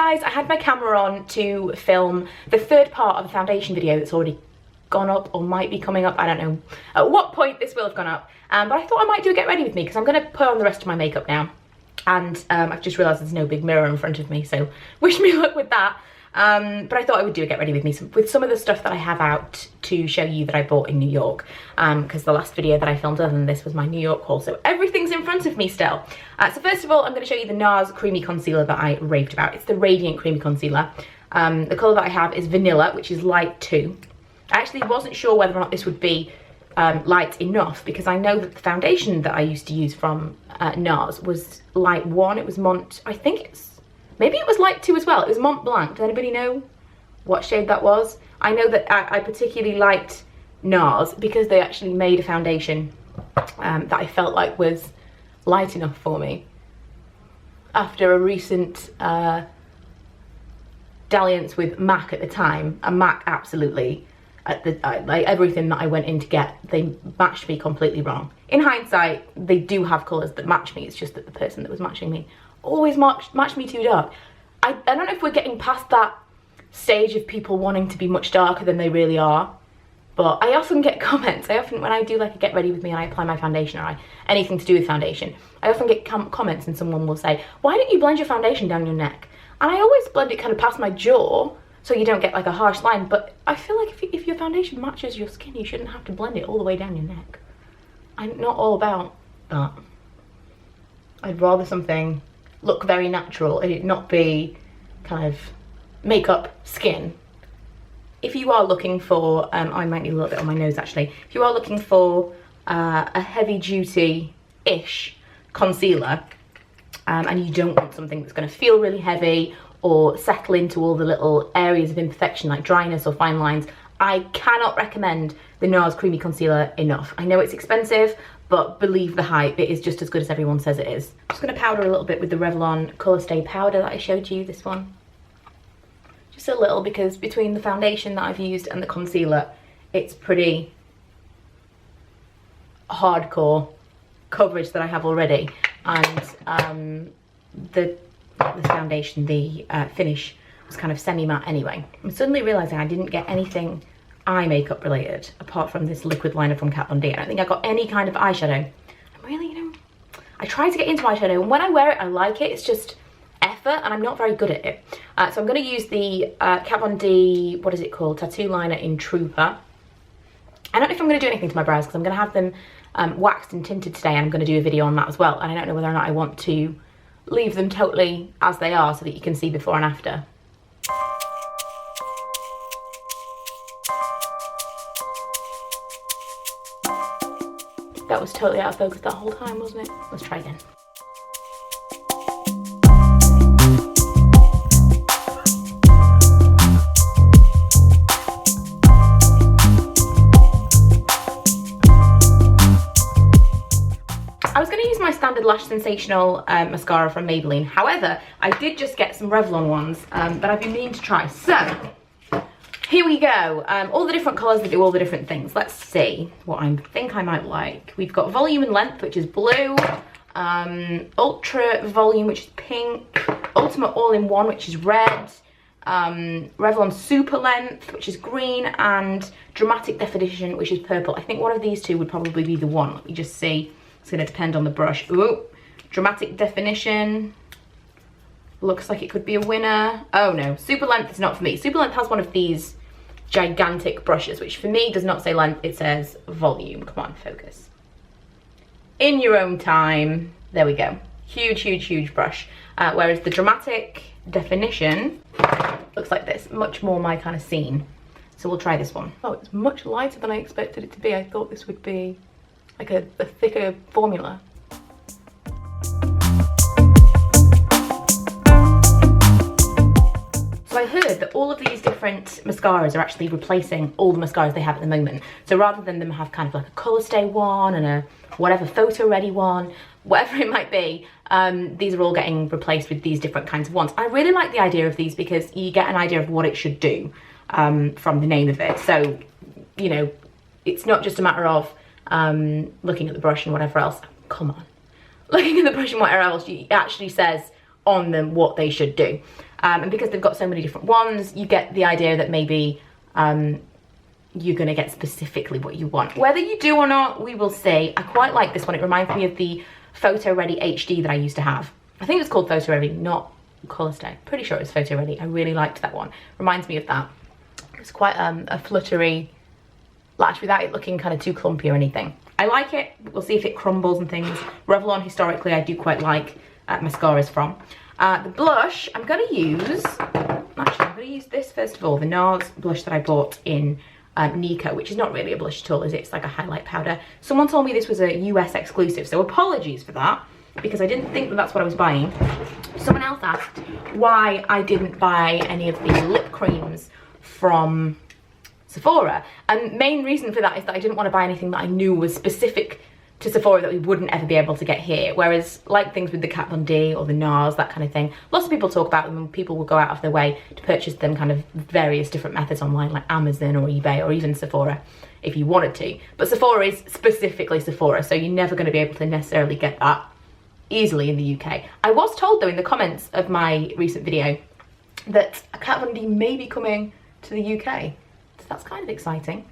guys, I had my camera on to film the third part of a foundation video that's already gone up or might be coming up. I don't know at what point this will have gone up, but I thought I might do a get ready with me because I'm going to put on the rest of my makeup now, and I've just realised there's no big mirror in front of me, so wish me luck with that. But I thought I would do a get ready with me with some of the stuff that I have out to show you that I bought in New York, because the last video that I filmed other than this was my New York haul, so everything's in front of me still. So first of all, I'm going to show you the NARS Creamy Concealer that I raved about. It's the Radiant Creamy Concealer. The colour that I have is Vanilla, which is light 2. I actually wasn't sure whether or not this would be light enough, because I know that the foundation that I used to use from NARS was light 1. It was I think it's, maybe it was light 2 as well. It was Mont Blanc. Does anybody know what shade that was? I know that I particularly liked NARS because they actually made a foundation that I felt like was light enough for me. After a recent dalliance with MAC at the time, and MAC absolutely, like everything that I went in to get, they matched me completely wrong. In hindsight, they do have colours that match me. It's just that the person that was matching me always matched me too dark. I don't know if we're getting past that stage of people wanting to be much darker than they really are, but I often get comments. When I do like a get ready with me and I apply my foundation, or anything to do with foundation, I often get comments and someone will say, why don't you blend your foundation down your neck? And I always blend it kind of past my jaw so you don't get like a harsh line, but I feel like if your foundation matches your skin, you shouldn't have to blend it all the way down your neck. I'm not all about that. I'd rather something look very natural and it not be kind of makeup skin. If you are looking for, I might need a little bit on my nose actually. If you are looking for a heavy duty-ish concealer, and you don't want something that's going to feel really heavy or settle into all the little areas of imperfection like dryness or fine lines, I cannot recommend the NARS Creamy Concealer enough. I know it's expensive, but believe the hype, it is just as good as everyone says it is. I'm just going to powder a little bit with the Revlon Colorstay powder that I showed you, this one. Just a little, because between the foundation that I've used and the concealer, it's pretty hardcore coverage that I have already. And the foundation, the finish was kind of semi-matte anyway. I'm suddenly realising I didn't get anything eye makeup related apart from this liquid liner from Kat Von D. I don't think I got any kind of eyeshadow. I'm really, I try to get into eyeshadow, and when I wear it I like it. It's just effort and I'm not very good at it. So I'm going to use the Kat Von D, what is it called, tattoo liner in Trooper. I don't know if I'm going to do anything to my brows because I'm going to have them waxed and tinted today, and I'm going to do a video on that as well, and I don't know whether or not I want to leave them totally as they are so that you can see before and after. That was totally out of focus that whole time, wasn't it? Let's try again. I was going to use my standard Lash Sensational mascara from Maybelline. However, I did just get some Revlon ones that I've been meaning to try. So, here we go. All the different colours that do all the different things. Let's see what I think I might like. We've got Volume and Length, which is blue. Ultra Volume, which is pink. Ultimate All-in-One, which is red. Revlon Super Length, which is green. And Dramatic Definition, which is purple. I think one of these two would probably be the one. Let me just see. It's going to depend on the brush. Ooh, Dramatic Definition. Looks like it could be a winner. Oh no, Super Length is not for me. Super Length has one of these gigantic brushes, which for me does not say length, it says volume. Come on, focus. In your own time. There we go. Huge, huge, huge brush. Whereas the Dramatic Definition looks like this. Much more my kind of scene. So we'll try this one. Oh, it's much lighter than I expected it to be. I thought this would be like a thicker formula. So I heard that all of these different mascaras are actually replacing all the mascaras they have at the moment. So rather than them have kind of like a Colorstay one and a whatever photo ready one, whatever it might be, these are all getting replaced with these different kinds of ones. I really like the idea of these because you get an idea of what it should do from the name of it. So, you know, it's not just a matter of looking at the brush and whatever else. Come on. Looking at the brush and whatever else, it actually says on them what they should do. And because they've got so many different ones, you get the idea that maybe you're gonna get specifically what you want. Whether you do or not, we will see. I quite like this one. It reminds me of the Photo Ready HD that I used to have. I think it's called Photo Ready, not Colorstay. Pretty sure it's Photo Ready. I really liked that one. Reminds me of that. It's quite a fluttery lash without it looking kind of too clumpy or anything. I like it. We'll see if it crumbles and things. Revlon, historically, I do quite like mascaras from. The blush, I'm going to use, actually, I'm going to use this first of all, the NARS blush that I bought in Nico, which is not really a blush at all, is it? It's like a highlight powder. Someone told me this was a US exclusive, so apologies for that, because I didn't think that that's what I was buying. Someone else asked why I didn't buy any of the lip creams from Sephora, and main reason for that is that I didn't want to buy anything that I knew was specific to Sephora that we wouldn't ever be able to get here. Whereas like things with the Kat Von D or the NARS, that kind of thing, lots of people talk about them and people will go out of their way to purchase them kind of various different methods online, like Amazon or eBay or even Sephora if you wanted to. But Sephora is specifically Sephora, so you're never going to be able to necessarily get that easily in the UK. I was told though in the comments of my recent video that a Kat Von D may be coming to the UK, so that's kind of exciting.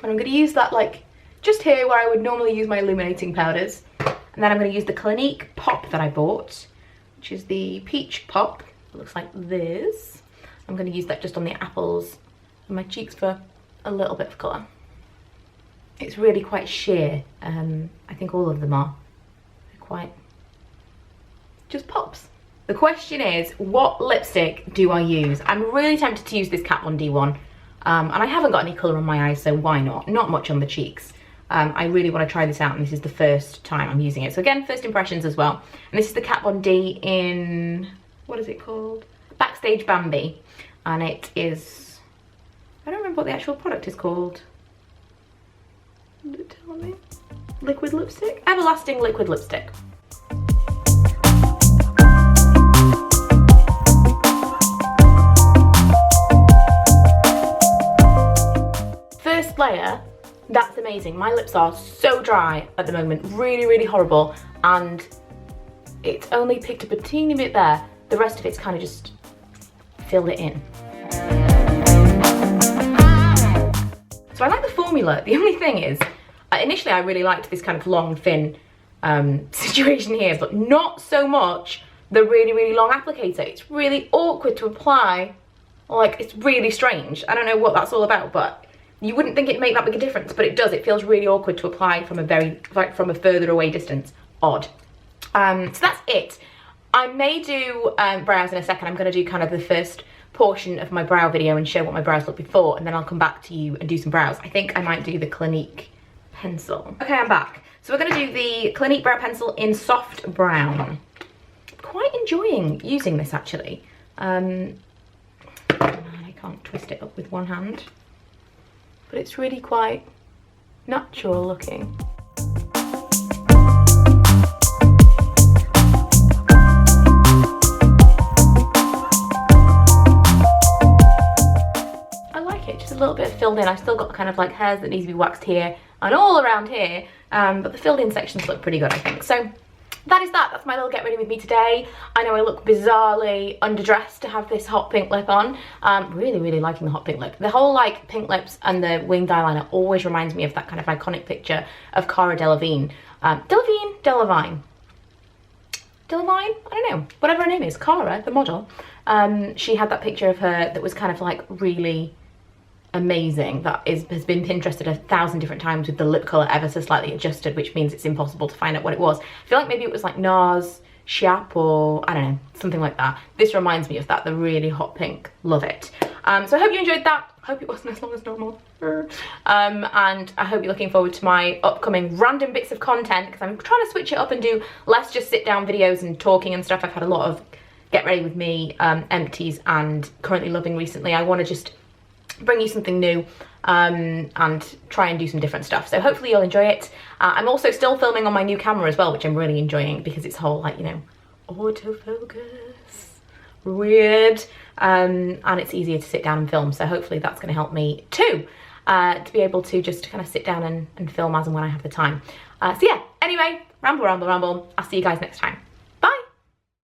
And I'm going to use that like just here where I would normally use my illuminating powders. And then I'm going to use the Clinique pop that I bought, which is the peach pop. It looks like this. I'm going to use that just on the apples and my cheeks for a little bit of colour. It's really quite sheer. I think all of them are. They're quite just pops. The question is, what lipstick do I use? I'm really tempted to use this Kat Von D one. And I haven't got any colour on my eyes, so why not? Not much on the cheeks. I really want to try this out, and this is the first time I'm using it. So again, first impressions as well. And this is the Kat Von D in, what is it called? Backstage Bambi. And it is, I don't remember what the actual product is called. Did it tell me? Liquid lipstick? Everlasting liquid lipstick. First layer. That's amazing. My lips are so dry at the moment, really, really horrible, and it's only picked up a teeny bit there. The rest of it's kind of just filled it in. So I like the formula. The only thing is, initially I really liked this kind of long, thin situation here, but not so much the really, really long applicator. It's really awkward to apply. Like, it's really strange. I don't know what that's all about, but you wouldn't think it'd make that big a difference, but it does. It feels really awkward to apply from a further away distance. Odd. So that's it. I may do brows in a second. I'm going to do kind of the first portion of my brow video and show what my brows look before, and then I'll come back to you and do some brows. I think I might do the Clinique pencil. Okay, I'm back. So we're going to do the Clinique brow pencil in soft brown. Quite enjoying using this actually. I can't twist it up with one hand. But it's really quite natural looking. I like it, just a little bit filled in. I've still got kind of like hairs that need to be waxed here and all around here, but the filled in sections look pretty good, I think. So that is that. That's my little get ready with me today. I know I look bizarrely underdressed to have this hot pink lip on. Really, really liking the hot pink lip. The whole like pink lips and the winged eyeliner always reminds me of that kind of iconic picture of Cara Delevingne. Delevingne? I don't know. Whatever her name is. Cara, the model. She had that picture of her that was kind of like really amazing, that has been Pinterested 1,000 different times with the lip colour ever so slightly adjusted, which means it's impossible to find out what it was. I feel like maybe it was like NARS Shap or I don't know, something like that. This reminds me of that, the really hot pink. Love it. So I hope you enjoyed that. I hope it wasn't as long as normal. And I hope you're looking forward to my upcoming random bits of content, because I'm trying to switch it up and do less just sit down videos and talking and stuff. I've had a lot of get ready with me empties and currently loving recently. I want to just bring you something new and try and do some different stuff. So hopefully you'll enjoy it. I'm also still filming on my new camera as well, which I'm really enjoying because it's whole like, you know, autofocus, weird, and it's easier to sit down and film. So hopefully that's going to help me too, to be able to just kind of sit down and film as and when I have the time. So yeah, anyway, ramble. I'll see you guys next time.